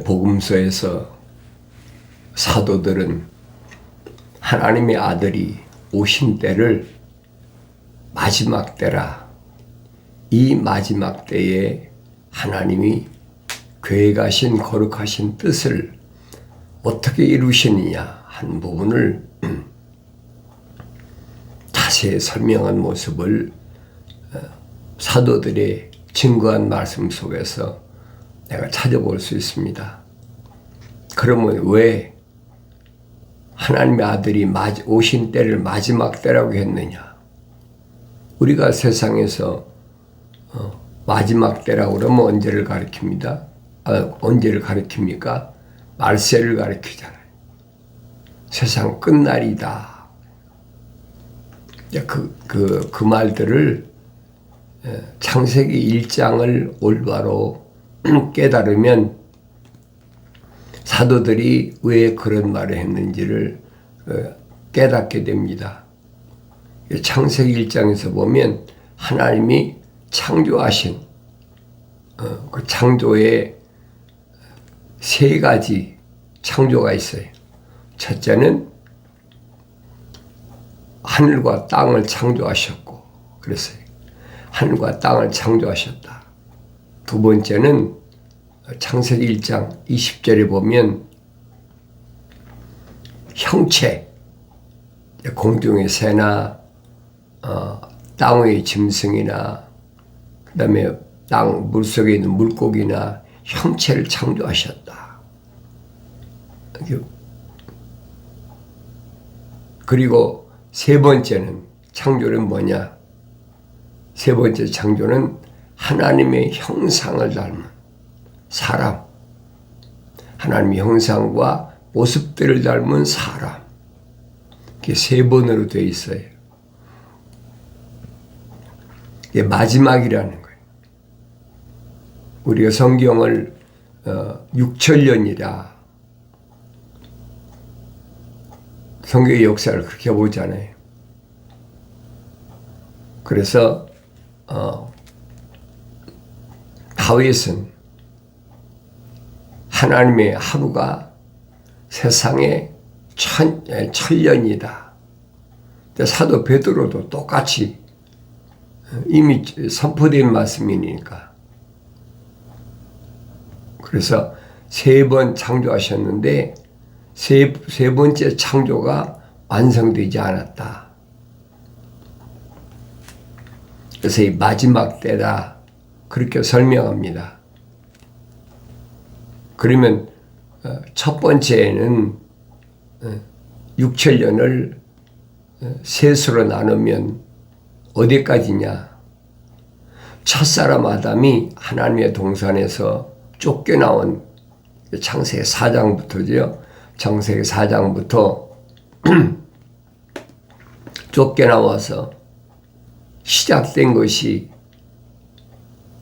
복음서에서 사도들은 하나님의 아들이 오신 때를 마지막 때라, 이 마지막 때에 하나님이 계획하신 거룩하신 뜻을 어떻게 이루시느냐 한 부분을 자세히 설명한 모습을 사도들의 증거한 말씀 속에서 내가 찾아볼 수 있습니다. 그러면 왜 하나님의 아들이 오신 때를 마지막 때라고 했느냐? 우리가 세상에서 마지막 때라고 그러면 언제를 가리킵니다? 언제를 가리킵니까? 말세를 가리키잖아요. 세상 끝날이다. 그 말들을 창세기 1장을 올바로 깨달으면 사도들이 왜 그런 말을 했는지를 깨닫게 됩니다. 창세기 1장에서 보면 하나님이 창조하신 그 창조에 세 가지 창조가 있어요. 첫째는 하늘과 땅을 창조하셨고, 그랬어요. 하늘과 땅을 창조하셨다. 두 번째는 창세기 1장 20절에 보면 형체, 공중의 새나 땅 위의 짐승이나 그 다음에 땅 물속에 있는 물고기나 형체를 창조하셨다. 그리고 세 번째는 창조는 뭐냐? 세 번째 창조는 하나님의 형상을 닮은 사람, 하나님의 형상과 모습들을 닮은 사람, 이게 세 번으로 되어 있어요. 이게 마지막이라는 거예요. 우리가 성경을 6천년이라 성경의 역사를 그렇게 보잖아요. 그래서 다윗은 하나님의 하루가 세상에 천년이다. 사도 베드로도 똑같이 이미 선포된 말씀이니까. 그래서 세 번 창조하셨는데 세 번째 창조가 완성되지 않았다. 그래서 이 마지막 때다, 그렇게 설명합니다. 그러면 첫 번째는 6천년을 셋으로 나누면 어디까지냐? 첫사람 아담이 하나님의 동산에서 쫓겨나온 창세기 4장부터죠. 창세기 4장부터 쫓겨나와서 시작된 것이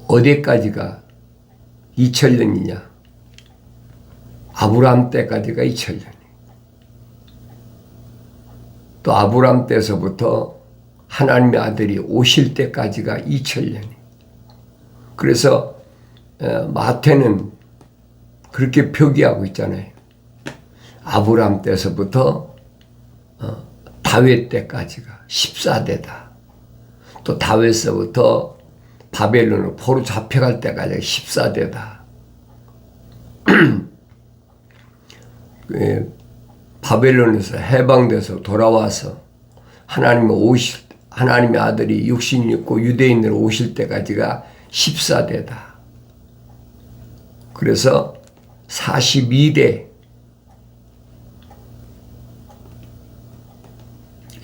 어디까지가 2000년이냐? 아브라함 때까지가 2000년이. 또 아브라함 때서부터 하나님의 아들이 오실 때까지가 2000년이. 그래서 마태는 그렇게 표기하고 있잖아요. 아브라함 때서부터 다윗 때까지가 14대다. 또 다윗서부터 바벨론으로 포로 잡혀갈 때까지가 14대다. 바벨론에서 해방돼서 돌아와서 하나님의 아들이 육신이 있고 유대인으로 오실 때까지가 14대다. 그래서 42대,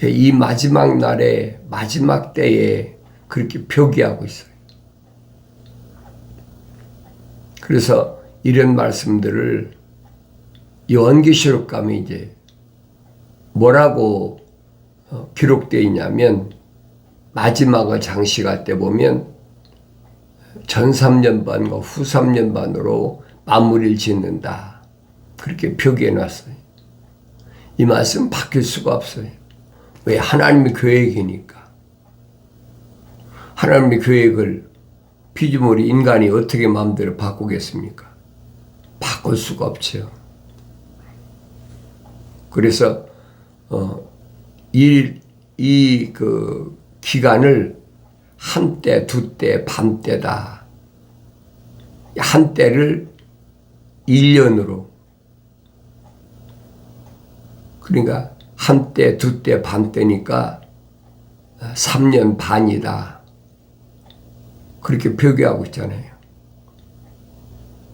이 마지막 날에 마지막 때에 그렇게 표기하고 있어요. 그래서 이런 말씀들을 요한계시록 가면 이제 뭐라고 기록되어 있냐면, 마지막을 장식할 때 보면 전 3년 반과 후 3년 반으로 마무리를 짓는다, 그렇게 표기해 놨어요. 이 말씀 바뀔 수가 없어요. 왜? 하나님의 계획이니까. 하나님의 계획을 피조물이 인간이 어떻게 마음대로 바꾸겠습니까? 바꿀 수가 없죠. 그래서 그 기간을 한때, 두때, 반때다. 한때를 1년으로, 그러니까 한때, 두때, 반때니까 3년 반이다. 그렇게 표기하고 있잖아요.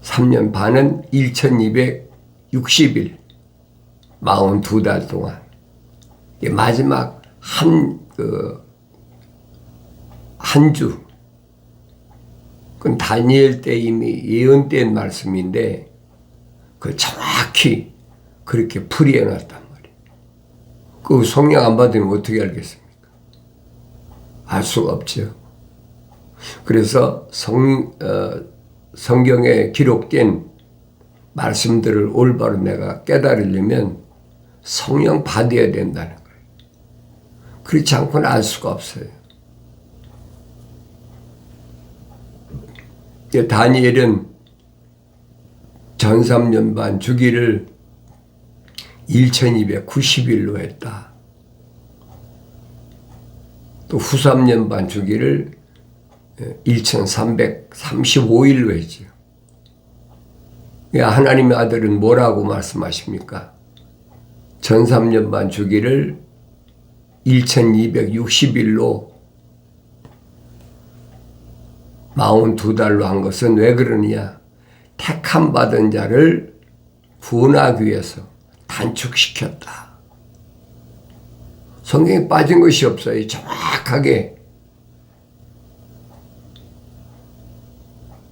3년 반은 1260일, 42달 동안. 마지막 한 주. 그건 다니엘 때 이미 예언된 말씀인데, 그 정확히 그렇게 풀이해 놨단 말이에요. 그 성령 안 받으면 어떻게 알겠습니까? 알 수가 없죠. 그래서 성경에 기록된 말씀들을 올바로 내가 깨달으려면 성령 받아야 된다는 거예요. 그렇지 않고는 알 수가 없어요. 다니엘은 전 3년 반 주기를 1290일로 했다. 또 후 3년 반 주기를 1335일로 했죠. 하나님의 아들은 뭐라고 말씀하십니까? 전 3년 반 주기를 1260일로 42달로 한 것은 왜 그러느냐? 택함 받은 자를 구원하기 위해서 단축시켰다. 성경에 빠진 것이 없어요. 정확하게.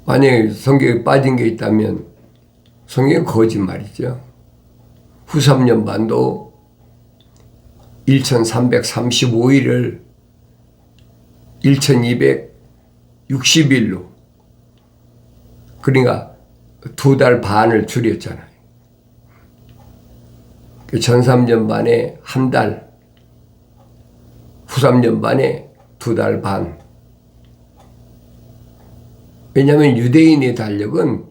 만약에 성경에 빠진 게 있다면 성경은 거짓말이죠. 후 3년 반도 1335일을 1260일로, 그러니까 2달 반을 줄였잖아요. 전 3년 반에 한 달, 후 3년 반에 2달 반. 왜냐하면 유대인의 달력은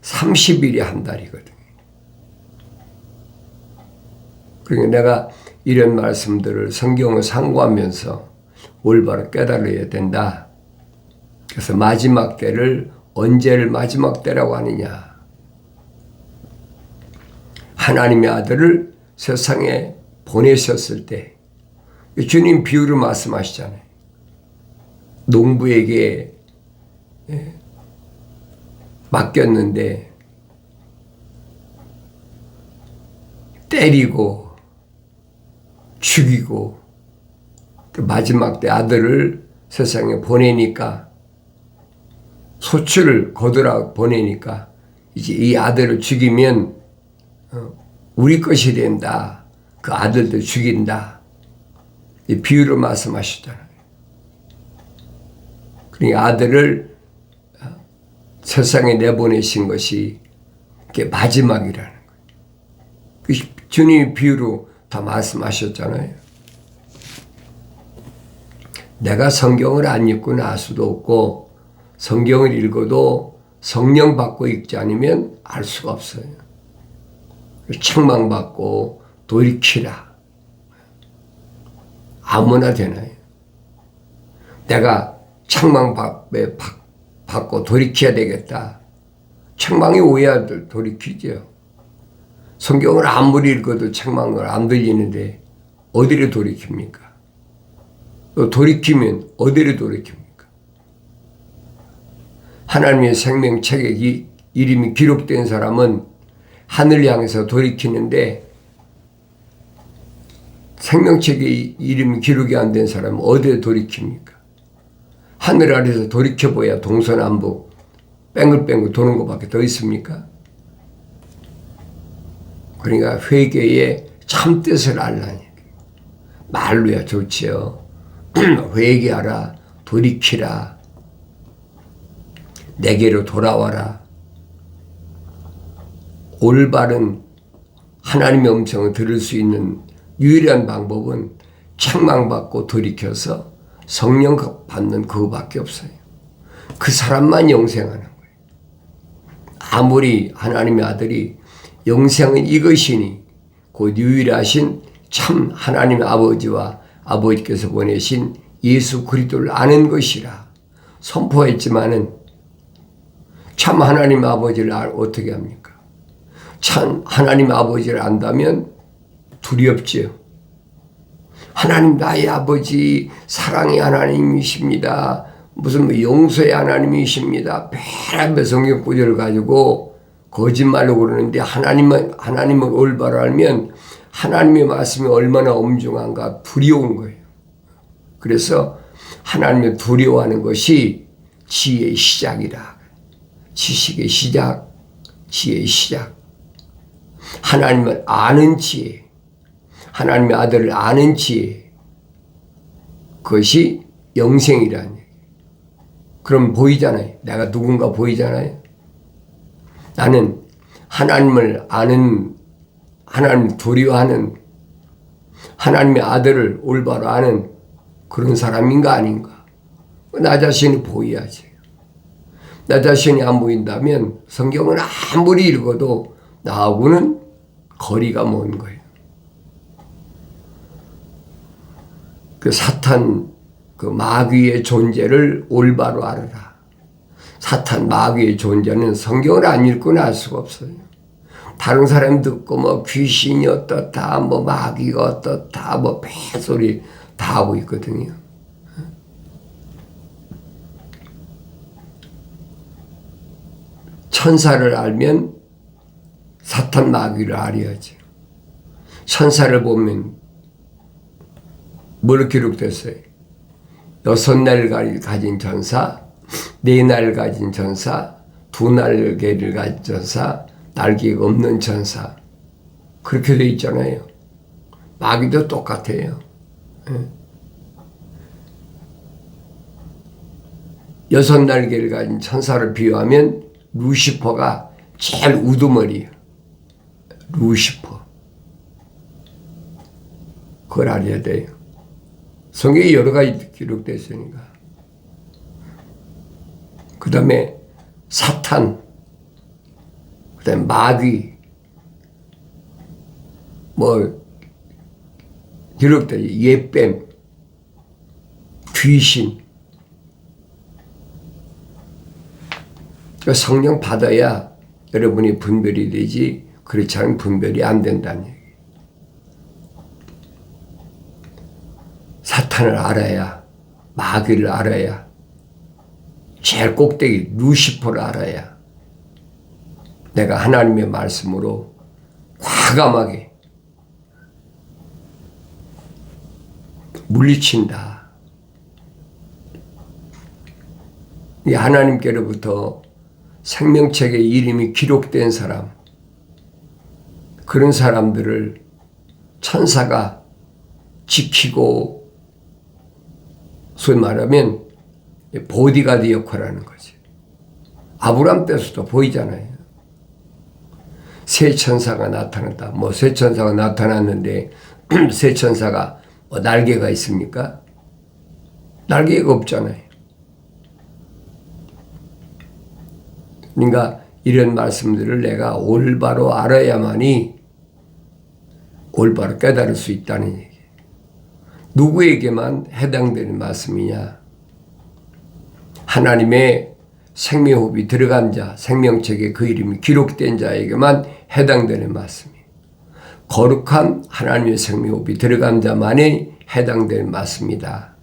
30일이 한 달이거든요. 그러니까 내가 이런 말씀들을 성경을 상고하면서 올바로 깨달아야 된다. 그래서 마지막 때를 언제를 마지막 때라고 하느냐? 하나님의 아들을 세상에 보내셨을 때, 주님 비유로 말씀하시잖아요. 농부에게 맡겼는데 때리고 죽이고 그 마지막 때 아들을 세상에 보내니까, 소출을 거두라 보내니까 이제 이 아들을 죽이면 우리 것이 된다. 그 아들도 죽인다. 이 비유로 말씀하시잖아요. 그러니까 아들을 세상에 내보내신 것이 그게 마지막이라는 거예요. 주님이 비유로 다 말씀하셨잖아요. 내가 성경을 안 읽고는 알 수도 없고, 성경을 읽어도 성령 받고 읽지 않으면 알 수가 없어요. 책망받고 돌이키라. 아무나 되나요? 내가 책망받고 돌이켜야 되겠다. 책망이 오야 돌이키죠. 성경을 아무리 읽어도 책망을 안 들리는데 어디를 돌이킵니까? 또 돌이키면 어디를 돌이킵니까? 하나님의 생명책에 이름이 기록된 사람은 하늘 향해서 돌이키는데, 생명책에 이름이 기록이 안 된 사람은 어디에 돌이킵니까? 하늘 아래서 돌이켜봐야 동서남북 뺑글뺑글 도는 것밖에 더 있습니까? 그러니까 회개의 참뜻을 알라니. 말로야 좋지요. 회개하라, 돌이키라, 내게로 돌아와라. 올바른 하나님의 음성을 들을 수 있는 유일한 방법은 책망받고 돌이켜서 성령 받는 그거밖에 없어요. 그 사람만 영생하는 거예요. 아무리 하나님의 아들이 영생은 이것이니 곧 유일하신 참 하나님의 아버지와 아버지께서 보내신 예수 그리스도를 아는 것이라 선포했지만은 참 하나님 아버지를 어떻게 합니까? 참 하나님 아버지를 안다면 두렵지요. 하나님 나의 아버지 사랑의 하나님이십니다. 무슨 용서의 하나님이십니다. 별의별 성경 구절을 가지고 거짓말로 그러는데 하나님을 올바로 알면 하나님의 말씀이 얼마나 엄중한가 두려운 거예요. 그래서 하나님을 두려워하는 것이 지혜의 시작이라. 지식의 시작, 지혜의 시작. 하나님을 아는 지혜, 하나님의 아들을 아는 지혜, 그것이 영생이라는 얘기예요. 그럼 보이잖아요. 내가 누군가 보이잖아요. 나는 하나님을 아는, 하나님을 두려워하는, 하나님의 아들을 올바로 아는 그런 사람인가 아닌가. 나 자신이 보여야지. 나 자신이 안 보인다면 성경을 아무리 읽어도 나하고는 거리가 먼 거예요. 그 사탄, 그 마귀의 존재를 올바로 알아라. 사탄 마귀의 존재는 성경을 안 읽고는 알 수가 없어요. 다른 사람 듣고 뭐 귀신이 어떻다, 뭐 마귀가 어떻다, 뭐 폐소리 다 하고 있거든요. 천사를 알면 사탄 마귀를 알아야지. 천사를 보면 뭘 기록됐어요? 6날을 가진 천사, 4날을 가진 천사, 2날개를 가진 천사, 날개가 없는 천사. 그렇게 돼 있잖아요. 마귀도 똑같아요. 6날개를 가진 천사를 비유하면 루시퍼가 제일 우두머리예요. 루시퍼. 그걸 알아야 돼요. 성경에 여러 가지 기록되어 있으니까. 그 다음에 사탄, 그 다음에 마귀, 뭐 기록되어 있어요. 옛뱀, 귀신. 성령 받아야 여러분이 분별이 되지, 그렇지 않으면 분별이 안 된다는 얘기예요. 사탄을 알아야, 마귀를 알아야, 제일 꼭대기 루시퍼를 알아야 내가 하나님의 말씀으로 과감하게 물리친다. 이 하나님께로부터 생명책에 이름이 기록된 사람, 그런 사람들을 천사가 지키고, 소위 말하면 보디가드 역할을 하는 거지. 아브람 때서도 보이잖아요. 새 천사가 나타났다. 뭐 새 천사가 나타났는데 새 천사가 뭐 날개가 있습니까? 날개가 없잖아요. 그러니까 이런 말씀들을 내가 올바로 알아야만이 올바로 깨달을 수 있다는 얘기예요. 누구에게만 해당되는 말씀이냐? 하나님의 생명호흡이 들어간 자, 생명책에 그 이름이 기록된 자에게만 해당되는 말씀이에요. 거룩한 하나님의 생명호흡이 들어간 자만이 해당되는 말씀이다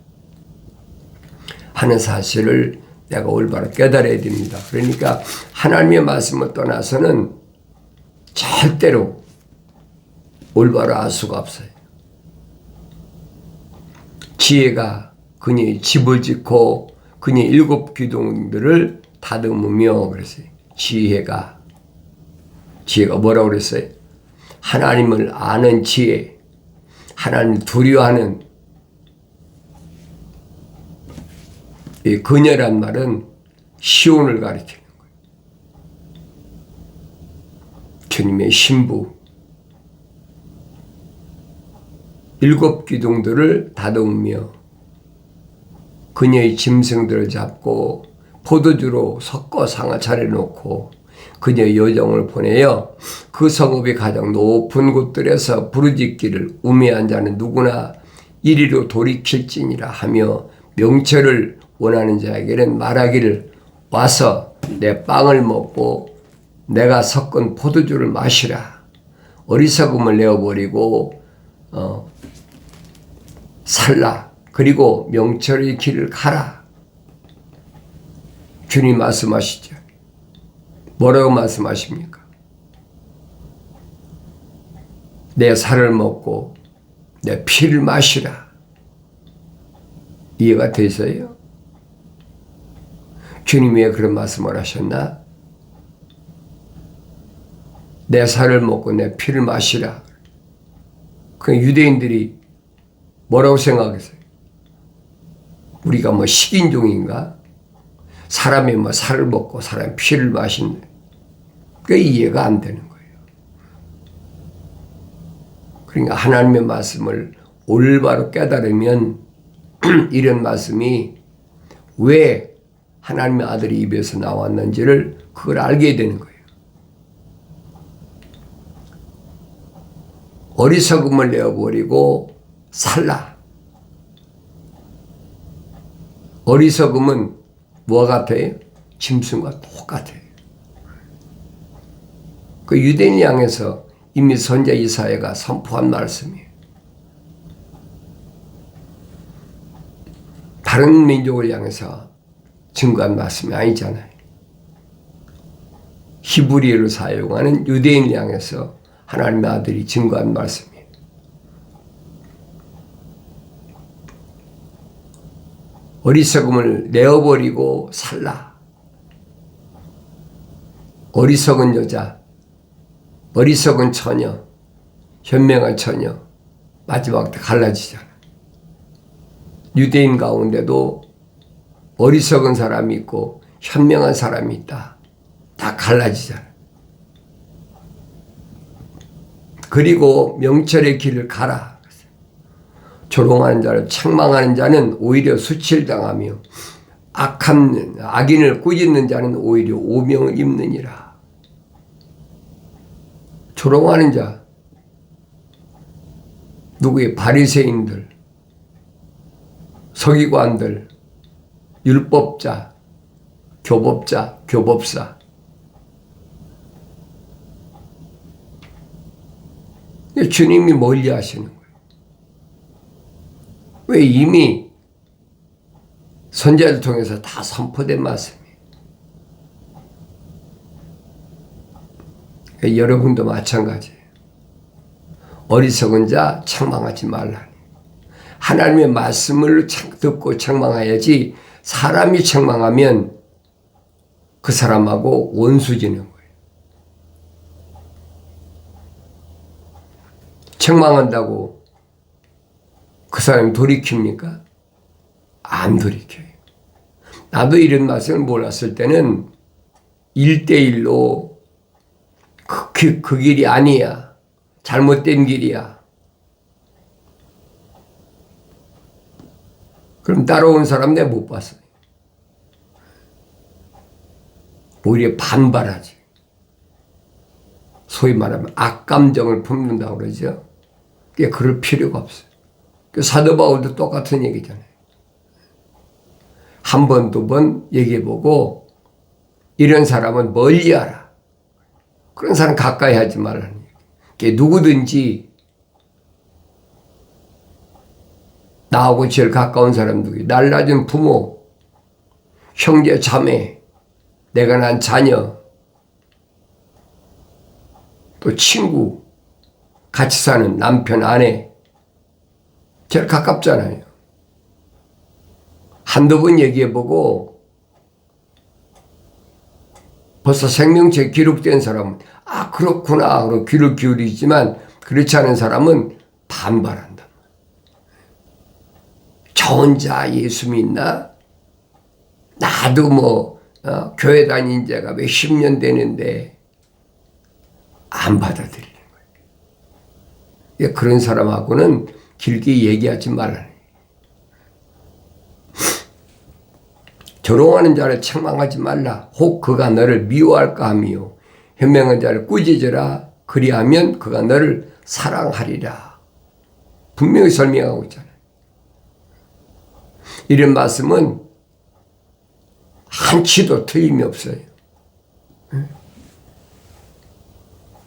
하는 사실을 내가 올바로 깨달아야 됩니다. 그러니까 하나님의 말씀을 떠나서는 절대로 올바로 알 수가 없어요. 지혜가 그녀의 집을 짓고 그녀의 7 기둥들을 다듬으며 그랬어요. 지혜가 뭐라고 그랬어요? 하나님을 아는 지혜, 하나님을 두려워하는. 이 그녀란 말은 시온을 가리키는 거예요. 주님의 신부. 7 기둥들을 다듬으며 그녀의 짐승들을 잡고 포도주로 섞어 상을 차려놓고 그녀의 여종을 보내어 그 성읍의 가장 높은 곳들에서 부르짖기를 우매한 자는 누구나 이리로 돌이킬지니라 하며 명철을 원하는 자에게는 말하기를 와서 내 빵을 먹고 내가 섞은 포도주를 마시라. 어리석음을 내어버리고 살라. 그리고 명철의 길을 가라. 주님 말씀하시죠. 뭐라고 말씀하십니까? 내 살을 먹고 내 피를 마시라. 이해가 되세요? 주님이 왜 그런 말씀을 하셨나? 내 살을 먹고 내 피를 마시라. 그 유대인들이 뭐라고 생각했어요? 우리가 뭐 식인종인가? 사람이 뭐 살을 먹고 사람이 피를 마신다. 그게 이해가 안 되는 거예요. 그러니까 하나님의 말씀을 올바로 깨달으면 이런 말씀이 왜 하나님의 아들의 입에서 나왔는지를 그걸 알게 되는 거예요. 어리석음을 내어버리고 살라. 어리석음은 뭐와 같아요? 짐승과 똑같아요. 그 유대인을 향해서 이미 선지자 이사야가 선포한 말씀이에요. 다른 민족을 향해서 증거한 말씀이 아니잖아요. 히브리어를 사용하는 유대인을 향해서 하나님의 아들이 증거한 말씀이에요. 어리석음을 내어버리고 살라. 어리석은 여자, 어리석은 처녀, 현명한 처녀, 마지막 때 갈라지잖아. 유대인 가운데도 어리석은 사람이 있고 현명한 사람이 있다. 다 갈라지잖아. 그리고 명철의 길을 가라. 조롱하는 자를 책망하는 자는 오히려 수치를 당하며 악인을 꾸짖는 자는 오히려 오명을 입느니라. 조롱하는 자, 누구의 바리새인들, 서기관들, 율법자, 교법자, 교법사. 주님이 멀리 하시는 거예요. 왜 이미 선지자를 통해서 다 선포된 말씀이에요. 여러분도 마찬가지예요. 어리석은 자 책망하지 말라니. 하나님의 말씀을 듣고 책망해야지 사람이 책망하면 그 사람하고 원수지는 거예요. 책망한다고 그 사람이 돌이킵니까? 안 돌이켜요. 나도 이런 말씀을 몰랐을 때는 1대1로 그 길이 아니야. 잘못된 길이야. 그럼 따라온 사람 내가 못 봤어요. 오히려 반발하지. 소위 말하면 악감정을 품는다고 그러죠. 그게 그럴 필요가 없어요. 사도 바울도 똑같은 얘기잖아요. 한 번, 두 번 얘기해보고 이런 사람은 멀리하라. 그런 사람 가까이 하지 말라는 얘기. 누구든지 나하고 제일 가까운 사람 누구, 날 낳은 부모, 형제, 자매, 내가 낳은 자녀, 또 친구, 같이 사는 남편, 아내, 제일 가깝잖아요. 한두 번 얘기해보고 벌써 생명체에 기록된 사람은 아 그렇구나 그러고 귀를 기울이지만 그렇지 않은 사람은 반발한다. 저 혼자 예수 믿나? 나도 교회 다닌 지가 몇십 년 되는데 안 받아들이는 거예요. 그런 사람하고는 길게 얘기하지 말라는 거예요. 조롱하는 자를 책망하지 말라. 혹 그가 너를 미워할까 하며 현명한 자를 꾸짖으라. 그리하면 그가 너를 사랑하리라. 분명히 설명하고 있잖아요. 이런 말씀은 한치도 틀림이 없어요.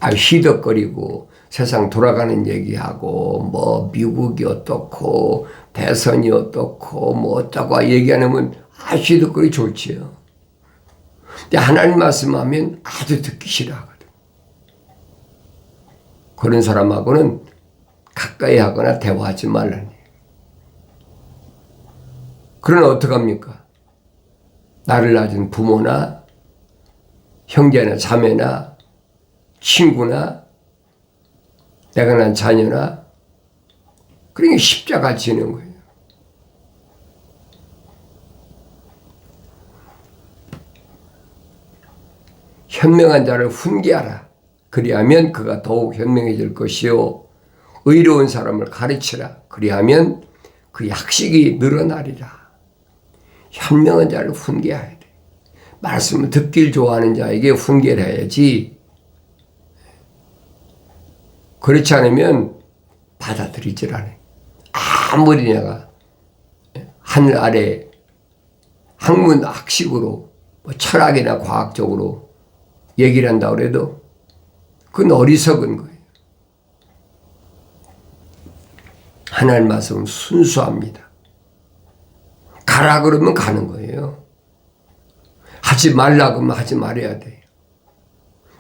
희덕거리고 세상 돌아가는 얘기하고 뭐 미국이 어떻고 대선이 어떻고 뭐 어쩌고 얘기하면 희덕거리 좋지요. 근데 하나님 말씀하면 아주 듣기 싫어하거든. 그런 사람하고는 가까이 하거나 대화하지 말라니. 그러나 어떡합니까? 나를 낳은 부모나 형제나 자매나 친구나 내가 낳은 자녀나 그러니까 십자가 지는 거예요. 현명한 자를 훈계하라. 그리하면 그가 더욱 현명해질 것이요 의로운 사람을 가르치라. 그리하면 그 약식이 늘어나리라. 현명한 자를 훈계해야 돼. 말씀을 듣길 좋아하는 자에게 훈계를 해야지. 그렇지 않으면 받아들이질 않아요. 아무리 내가 하늘 아래 학문 학식으로 뭐 철학이나 과학적으로 얘기를 한다고 해도 그건 어리석은 거예요. 하나님 말씀은 순수합니다. 가라 그러면 가는 거예요. 하지 말라 그러면 하지 말아야 돼요.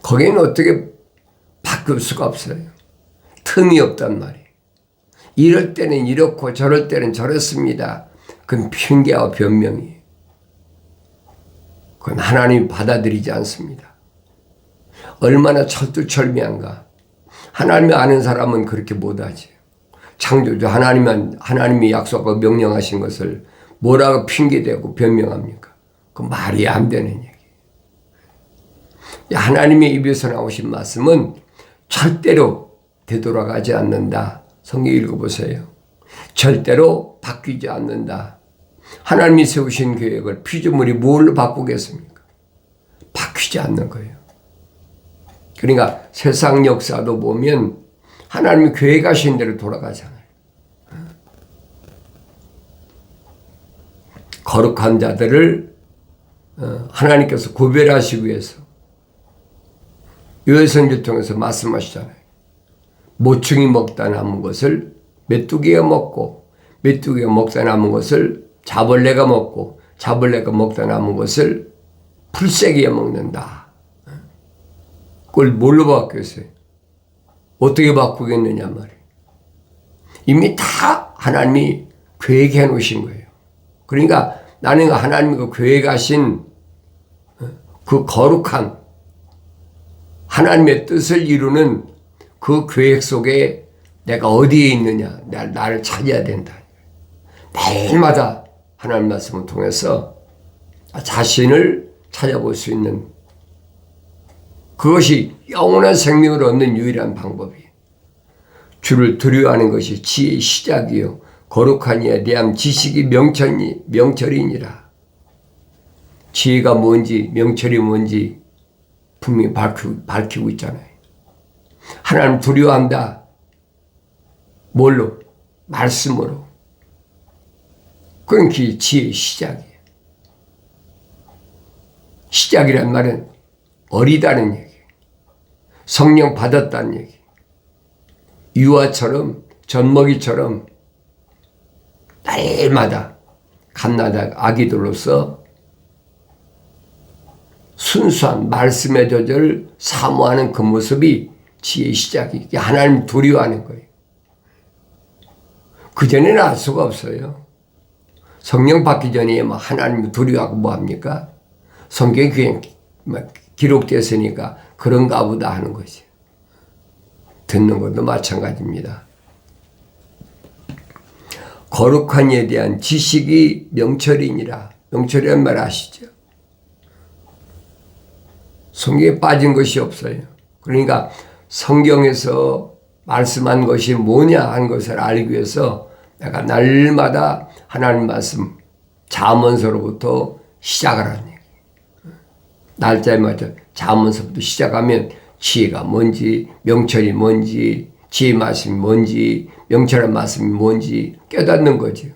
거기는 어떻게 바뀔 수가 없어요. 틈이 없단 말이에요. 이럴 때는 이렇고 저럴 때는 저렇습니다. 그건 핑계와 변명이에요. 그건 하나님이 받아들이지 않습니다. 얼마나 철두철미한가. 하나님이 아는 사람은 그렇게 못하지. 창조주 하나님이 약속하고 명령하신 것을 뭐라고 핑계대고 변명합니까? 그 말이 안 되는 얘기예요. 하나님의 입에서 나오신 말씀은 절대로 되돌아가지 않는다. 성경 읽어보세요. 절대로 바뀌지 않는다. 하나님이 세우신 계획을 피조물이 뭘로 바꾸겠습니까? 바뀌지 않는 거예요. 그러니까 세상 역사도 보면 하나님이 계획하신 대로 돌아가잖아요. 거룩한 자들을 하나님께서 구별하시기 위해서 요엘서를 통해서 말씀하시잖아요. 모충이 먹다 남은 것을 메뚜기가 먹고 메뚜기가 먹다 남은 것을 자벌레가 먹고 자벌레가 먹다 남은 것을 풀새기가 먹는다. 그걸 뭘로 바뀌었어요? 어떻게 바꾸겠느냐 말이에요. 이미 다 하나님이 계획해 놓으신 거예요. 그러니까 나는 하나님이 그 계획하신 그 거룩한 하나님의 뜻을 이루는 그 계획 속에 내가 어디에 있느냐, 나를 찾아야 된다. 매일마다 하나님 말씀을 통해서 자신을 찾아볼 수 있는 그것이 영원한 생명을 얻는 유일한 방법이에요. 주를 두려워하는 것이 지혜의 시작이요 거룩한 이에 대한 지식이 명철이니라. 지혜가 뭔지 명철이 뭔지 분명히 밝히고 있잖아요. 하나님 두려워한다. 뭘로? 말씀으로. 그런 게 지혜의 시작이에요. 시작이란 말은 어리다는 얘기. 성령 받았다는 얘기. 유아처럼 젖먹이처럼 날마다 갓난 아기들로서 순수한 말씀의 저절을 사모하는 그 모습이 지혜의 시작이 하나님 두려워하는 거예요. 그전에는 알 수가 없어요. 성령 받기 전에 하나님 두려워하고 뭐합니까? 성경이 그냥 기록됐으니까 그런가 보다 하는 거지. 듣는 것도 마찬가지입니다. 거룩한 이에 대한 지식이 명철이니라. 명철이란 말 아시죠? 성경에 빠진 것이 없어요. 그러니까 성경에서 말씀한 것이 뭐냐 한 것을 알기 위해서 내가 날마다 하나님 말씀 잠언서로부터 시작하라는 얘기. 날짜에 맞춰 잠언서부터 시작하면 지혜가 뭔지, 명철이 뭔지, 지혜 말씀이 뭔지, 명철한 말씀이 뭔지 깨닫는 거죠.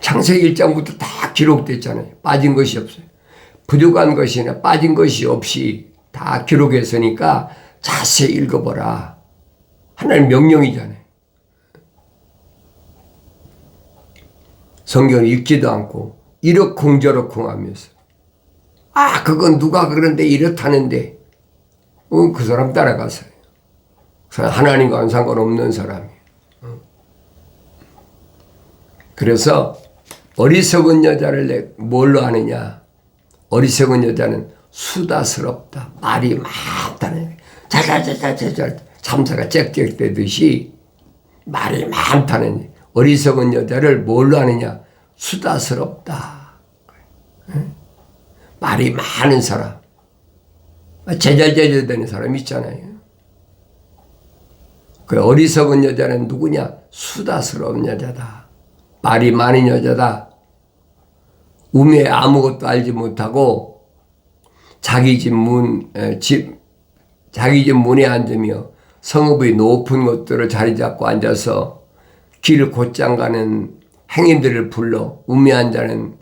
창세기 1장부터 다 기록됐잖아요. 빠진 것이 없어요. 부족한 것이나 빠진 것이 없이 다 기록했으니까 자세히 읽어보라. 하나님 명령이잖아요. 성경을 읽지도 않고 이러쿵저러쿵 하면서 그건 누가 그런데 이렇다는데 그 사람 따라가세요. 하나님과는 상관없는 사람이에요. 그래서 어리석은 여자를 뭘로 하느냐? 어리석은 여자는 수다스럽다. 말이 많다는 자자자자자 참새가 짹짹대듯이 말이 많다는 어리석은 여자를 뭘로 하느냐? 수다스럽다. 말이 많은 사람. 제잘제잘 되는 사람 있잖아요. 그 어리석은 여자는 누구냐? 수다스러운 여자다. 말이 많은 여자다. 우매에 아무것도 알지 못하고 자기 집 문에 앉으며 성읍의 높은 곳들을 자리 잡고 앉아서 길을 곧장 가는 행인들을 불러 우매한 자는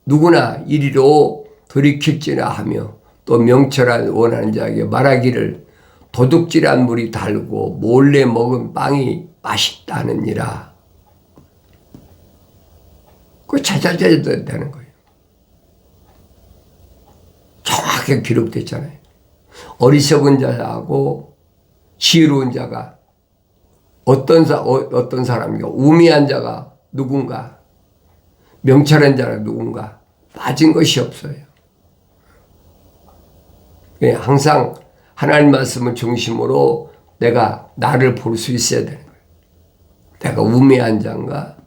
누구나 이리로 돌이킬지라 하며 또 명철한 원하는 자에게 말하기를 도둑질한 물이 달고 몰래 먹은 빵이 맛있다느니라. 그거 찾아져야 되는 거예요. 정확하게 기록됐잖아요. 어리석은 자하고 지혜로운 자가 어떤 사람인가? 우매한 자가 누군가? 명철한 자가 누군가? 빠진 것이 없어요. 항상 하나님 말씀을 중심으로 내가 나를 볼 수 있어야 되는 거예요. 내가 우매한 자인가?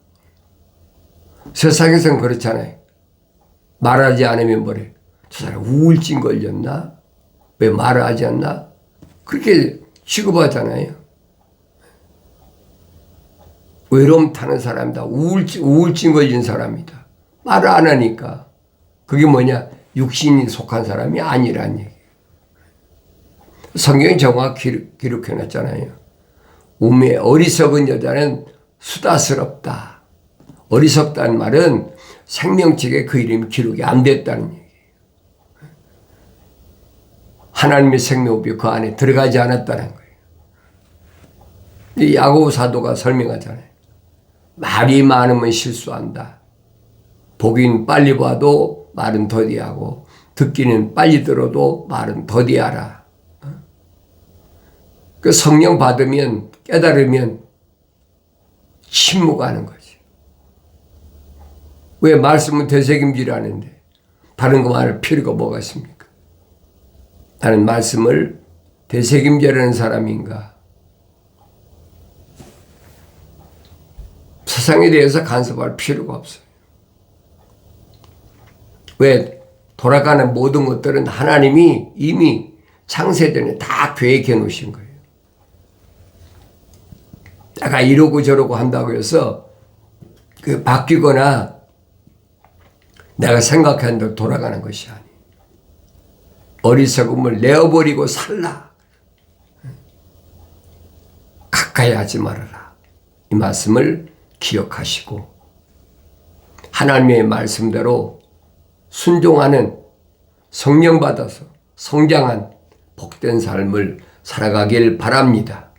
세상에서는 그렇잖아요. 말하지 않으면 뭐래? 저 사람 우울증 걸렸나? 왜 말을 하지 않나? 그렇게 취급하잖아요. 외로움 타는 사람이다. 우울증 걸린 사람이다. 말을 안 하니까. 그게 뭐냐? 육신이 속한 사람이 아니란 얘기예요. 성경이 정확히 기록해놨잖아요. 어리석은 여자는 수다스럽다. 어리석다는 말은 생명책에 그 이름이 기록이 안 됐다는 얘기예요. 하나님의 생명법이 그 안에 들어가지 않았다는 거예요. 이 야고보 사도가 설명하잖아요. 말이 많으면 실수한다. 보긴 빨리 봐도 말은 더디하고 듣기는 빨리 들어도 말은 더디하라. 그 성령 받으면 깨달으면 침묵하는 거지. 왜 말씀은 되새김질하는데 다른 거 말할 필요가 뭐가 있습니까? 나는 말씀을 되새김질하는 사람인가? 세상에 대해서 간섭할 필요가 없어요. 왜? 돌아가는 모든 것들은 하나님이 이미 창세전에 다 계획해 놓으신 거예요. 내가 이러고 저러고 한다고 해서 그 바뀌거나 내가 생각한 대로 돌아가는 것이 아니에요. 어리석음을 내어버리고 살라. 가까이 하지 말아라. 이 말씀을 기억하시고 하나님의 말씀대로 순종하는 성령 받아서 성장한 복된 삶을 살아가길 바랍니다.